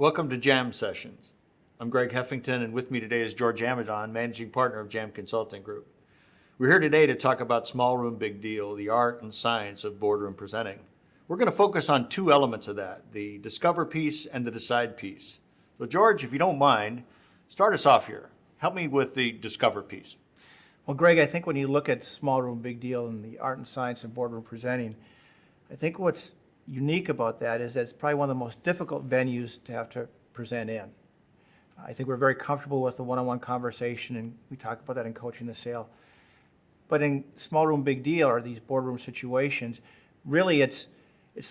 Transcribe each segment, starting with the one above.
Welcome to Jam Sessions. I'm Greg Heffington, and with me today is George Amidon, Managing Partner of Jam Consulting Group. We're here today to talk about Small Room Big Deal, the art and science of boardroom presenting. We're going to focus on two elements of that, the discover piece and the decide piece. So George, if you don't mind, start us off here. Help me with the discover piece. Well, Greg, I think when you look at Small Room Big Deal and the art and science of boardroom presenting, I think what's unique about that is that it's probably one of the most difficult venues to have to present in. I think we're very comfortable with the one-on-one conversation, and we talk about that in Coaching the Sale. But in Small Room Big Deal, or these boardroom situations, really it's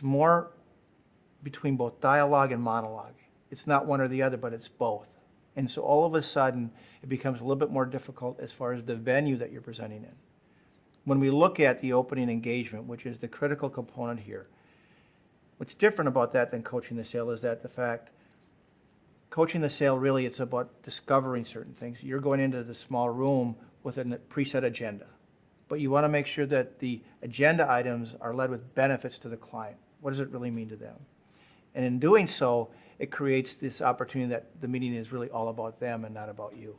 more between both dialogue and monologue. It's not one or the other, but it's both. And so all of a sudden, it becomes a little bit more difficult as far as the venue that you're presenting in. When we look at the opening engagement, which is the critical component here, what's different about that than Coaching the Sale is that the fact, Coaching the Sale, really, it's about discovering certain things. You're going into the small room with a preset agenda, but you want to make sure that the agenda items are led with benefits to the client. What does it really mean to them? And in doing so, it creates this opportunity that the meeting is really all about them and not about you.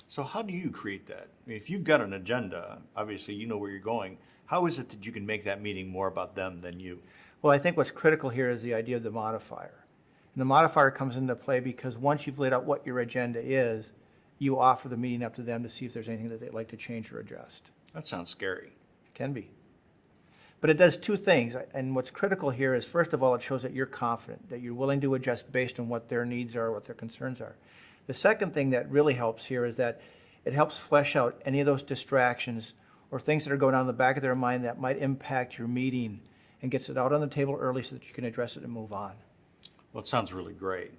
So how do you create that? I mean, if you've got an agenda, obviously you know where you're going. How is it that you can make that meeting more about them than you? Well, I think what's critical here is the idea of the modifier. And the modifier comes into play because once you've laid out what your agenda is, you offer the meeting up to them to see if there's anything that they'd like to change or adjust. That sounds scary. It can be. But it does two things. And what's critical here is, first of all, it shows that you're confident, that you're willing to adjust based on what their needs are, what their concerns are. The second thing that really helps here is that it helps flesh out any of those distractions or things that are going on in the back of their mind that might impact your meeting, and gets it out on the table early so that you can address it and move on. Well, it sounds really great.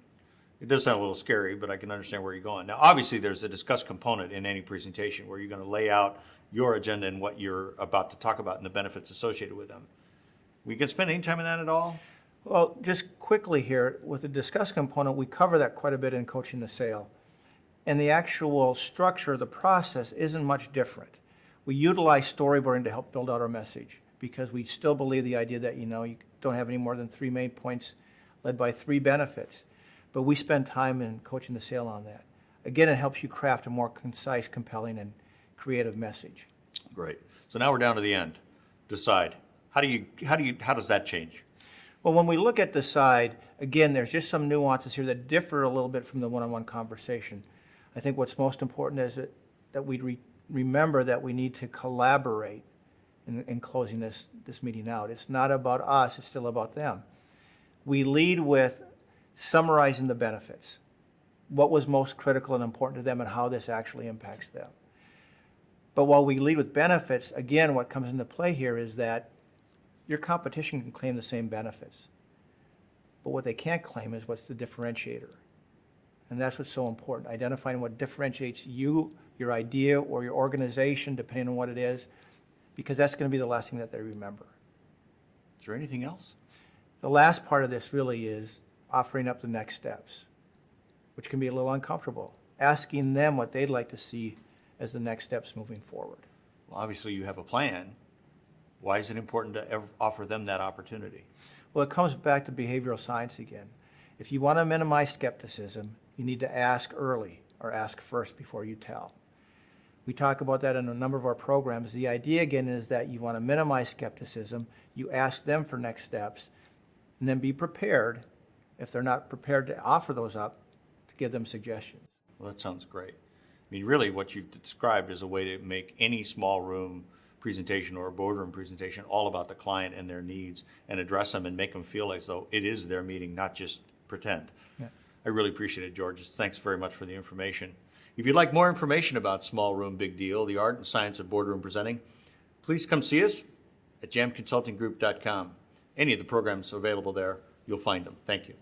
It does sound a little scary, but I can understand where you're going. Now, obviously, there's a discuss component in any presentation where you're going to lay out your agenda and what you're about to talk about and the benefits associated with them. We can spend any time on that at all? Well, just quickly here, with the discuss component, we cover that quite a bit in Coaching the Sale. And the actual structure of the process isn't much different. We utilize storyboarding to help build out our message, because we still believe the idea that, you don't have any more than 3 main points led by 3 benefits. But we spend time in Coaching the Sale on that. Again, it helps you craft a more concise, compelling, and creative message. Great. So now we're down to the end. Decide. How does that change? Well, when we look at decide, again, there's just some nuances here that differ a little bit from the one-on-one conversation. I think what's most important is that we remember that we need to collaborate in closing this meeting out. It's not about us, it's still about them. We lead with summarizing the benefits, what was most critical and important to them and how this actually impacts them. But while we lead with benefits, again, what comes into play here is that your competition can claim the same benefits. But what they can't claim is what's the differentiator. And that's what's so important, identifying what differentiates you, your idea, or your organization, depending on what it is, because that's going to be the last thing that they remember. Is there anything else? The last part of this really is offering up the next steps, which can be a little uncomfortable, asking them what they'd like to see as the next steps moving forward. Well, obviously you have a plan. Why is it important to offer them that opportunity? Well, it comes back to behavioral science again. If you want to minimize skepticism, you need to ask early, or ask first before you tell. We talk about that in a number of our programs. The idea, again, is that you want to minimize skepticism. You ask them for next steps, and then be prepared, if they're not prepared to offer those up, to give them suggestions. Well, that sounds great. I mean, really what you've described is a way to make any small room presentation or a boardroom presentation all about the client and their needs, and address them and make them feel as though it is their meeting, not just pretend. Yeah. I really appreciate it, George. Thanks very much for the information. If you'd like more information about Small Room Big Deal, the art and science of boardroom presenting, please come see us at jamconsultinggroup.com. Any of the programs available there, you'll find them. Thank you.